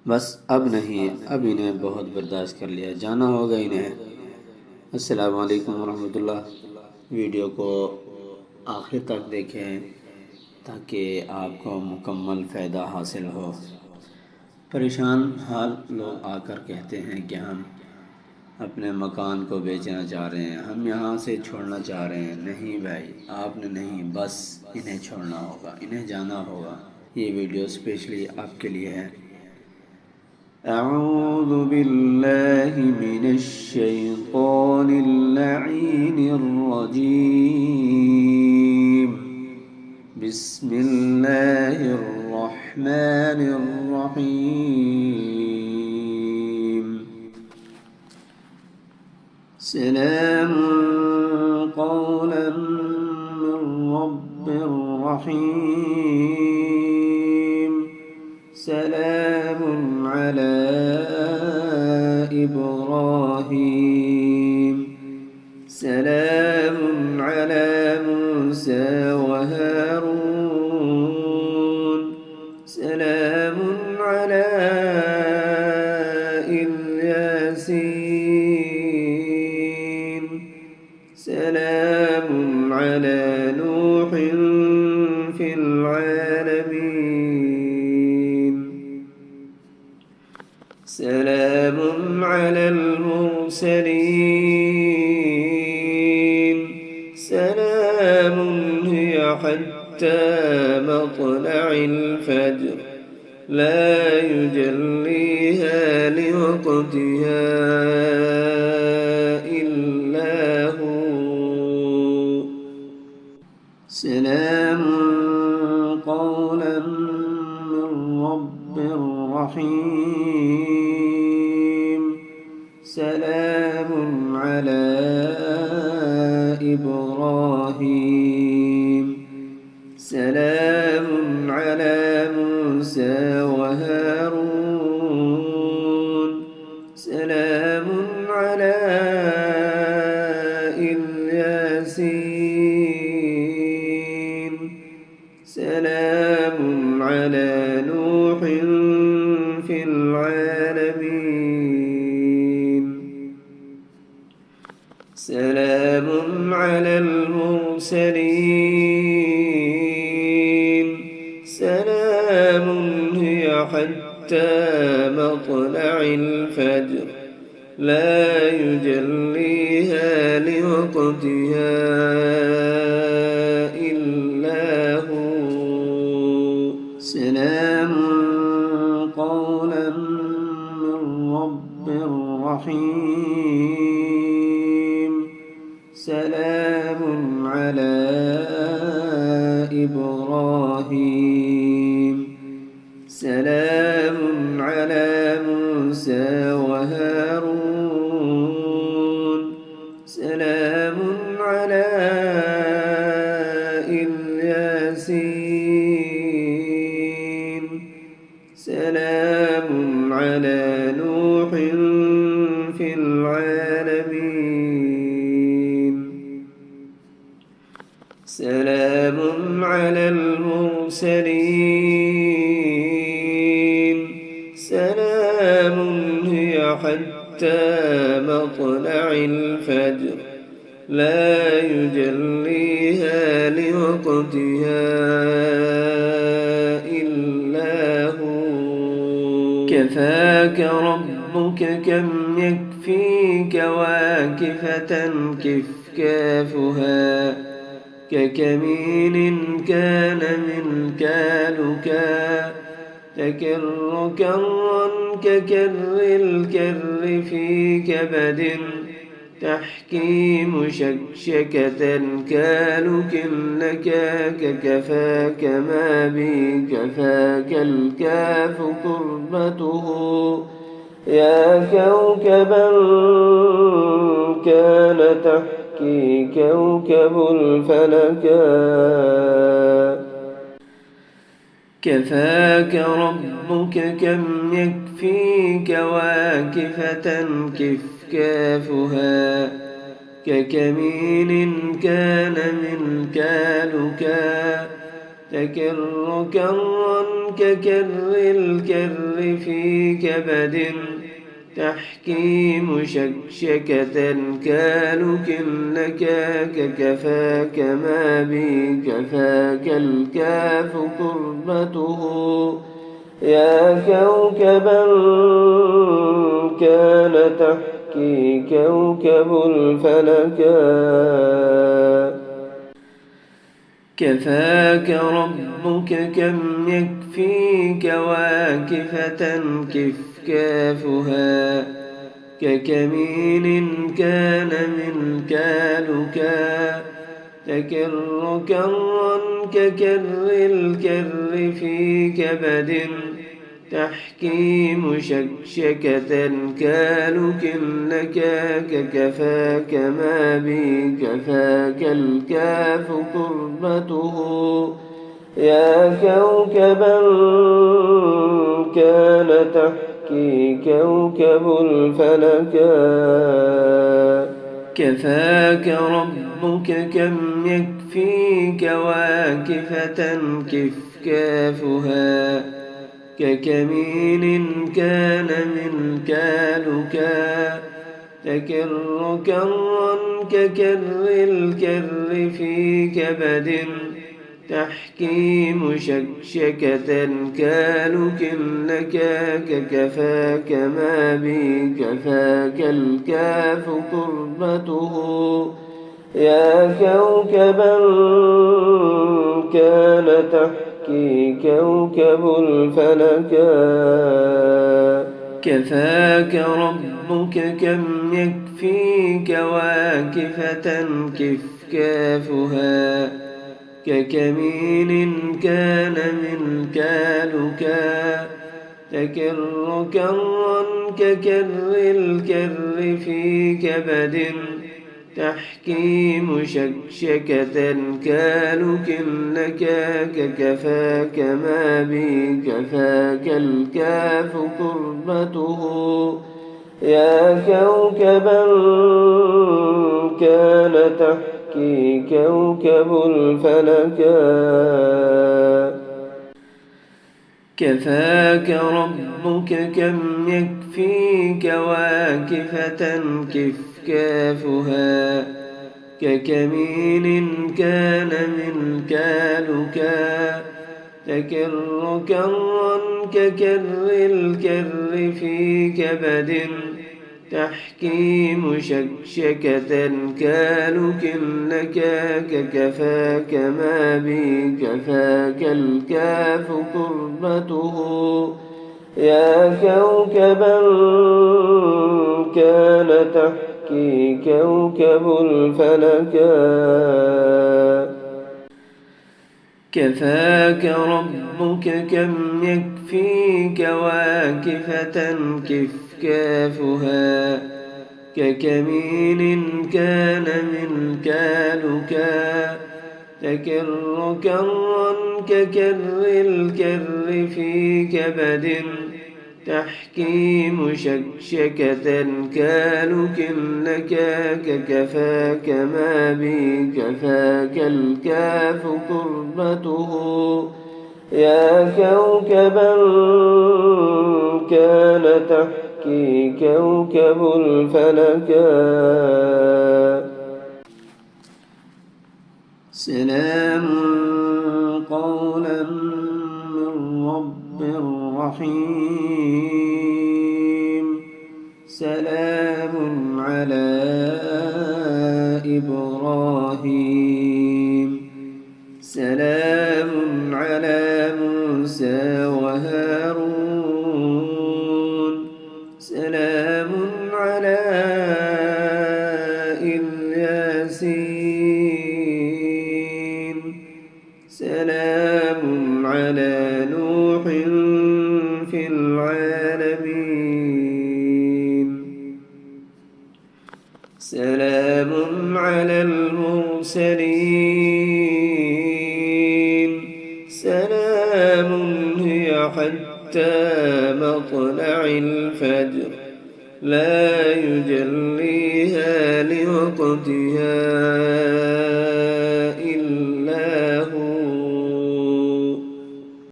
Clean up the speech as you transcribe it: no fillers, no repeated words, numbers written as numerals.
बस अब नहीं, अब इन्हें बहुत बर्दाश्त कर लिया, जाना होगा इन्हें। अस्सलाम वालेकुम वरहमतुल्लाह। वीडियो को आखिर तक देखें ताकि आपको मुकम्मल फ़ायदा हासिल हो। परेशान हाल लोग आकर कहते हैं कि हम अपने मकान को बेचना चाह रहे हैं, हम यहाँ से छोड़ना चाह रहे हैं। नहीं भाई, आपने नहीं, बस इन्हें छोड़ना होगा, इन्हें जाना होगा। ये वीडियो स्पेशली आपके लिए है। أعوذ بالله من الشيطان اللعين الرجيم. بسم الله الرحمن الرحيم. سلام قولا من رب رحيم. سلام على إبراهيم. سلام على موسى وهارون. سلام على الياسين. سلام على نوح في العالمين. سلام على المرسلين. سلام هي حتى مطلع الفجر لا يجليها لوقتها إلا هو. سلام قولا من رب رحيم. سلام على إبراهيم. سلام على موسى وهارون. سلام على الياسين. سلام على نوح في العالمين. سلام على المرسلين. سلام هي حتى مطلع الفجر لا يجليها لوقتها إلا هو. سلام قولا من رب رحيم. سلام على إبراهيم. سلام على موسى وهارون. سلام على الياسين. سلام على نوح في العالمين. سلام على المرسلين. سلام هي حتى مطلع الفجر لا يجليها لوقتها إلا هو. كفاك ربك كم يكفيك واكفة كف كافها. ككمين كان من كالكا. تكر كرا ككر الكر في كبد. تحكي مشكشكة كالك لكاك. كفاك ما بي كفاك الكاف كربته. يا كوكبا كان تحكي كوكب الفلكا. كفاك ربك كم يكفيك واكفة كف كافها. ككمين كان من كالكا. تكر كرا ككر الكر في كبد تحكي مشكشكة كالك لكاك كفاك ما بي كفاك الكاف قربته يا كوكبا كان تحكي كوكب الفلكا كفاك ربك كم يكفيك واكفة كف كافها ككمين كان من كالكا تكر كرا ككر الكر في كبد تحكي مشكشكة كالك لكاك كفاك ما بي كفاك الكاف قربته يا كوكبا كان تحكي كوكب الفلكا كفاك ربك كم يكفيك واكفة كف كافها ككمين كان من كالكا تكر كرا ككر الكر في كبد تحكي مشكشكة كالك لكاك كفاك ما بي كفاك الكاف قربته يا كوكبا كان تحكي كوكب الفلكا كفاك ربك كم يكفيك واكفة كف كافها ككمين كان من كالكا تكر كرا ككر الكر في كبد تحكي مشكشكة كالك لكاك كفاك ما بي كفاك الكاف قربته يا كوكبا كان تحكي كوكب الفلكا كفاك ربك كم يكفيك واكفة كف كافها ككمين كان من كالكا تكر كرا ككر الكر في كبد تحكي مشكشكة كالك لكاك كفاك ما بي كفاك الكاف قربته يا كوكبا كان تحكي كوكب الفلكا كفاك ربك كم يكفيك واكفة كف كافها ككمين كان من كالكا تكر كرا ككر الكر في كبد تحكي مشكشكة كالك لكاك كفاك ما بي كفاك الكاف قربته يا كوكبا كان تحكي كوكب الفلكا سلام قولا من رب رحيم سلام على إبراهيم سلام على موسى وهارون سلام على الياسين سلام على نوح في العالمين سلام على المرسلين سلام هي حتى مطلع الفجر لا يجليها لوقتها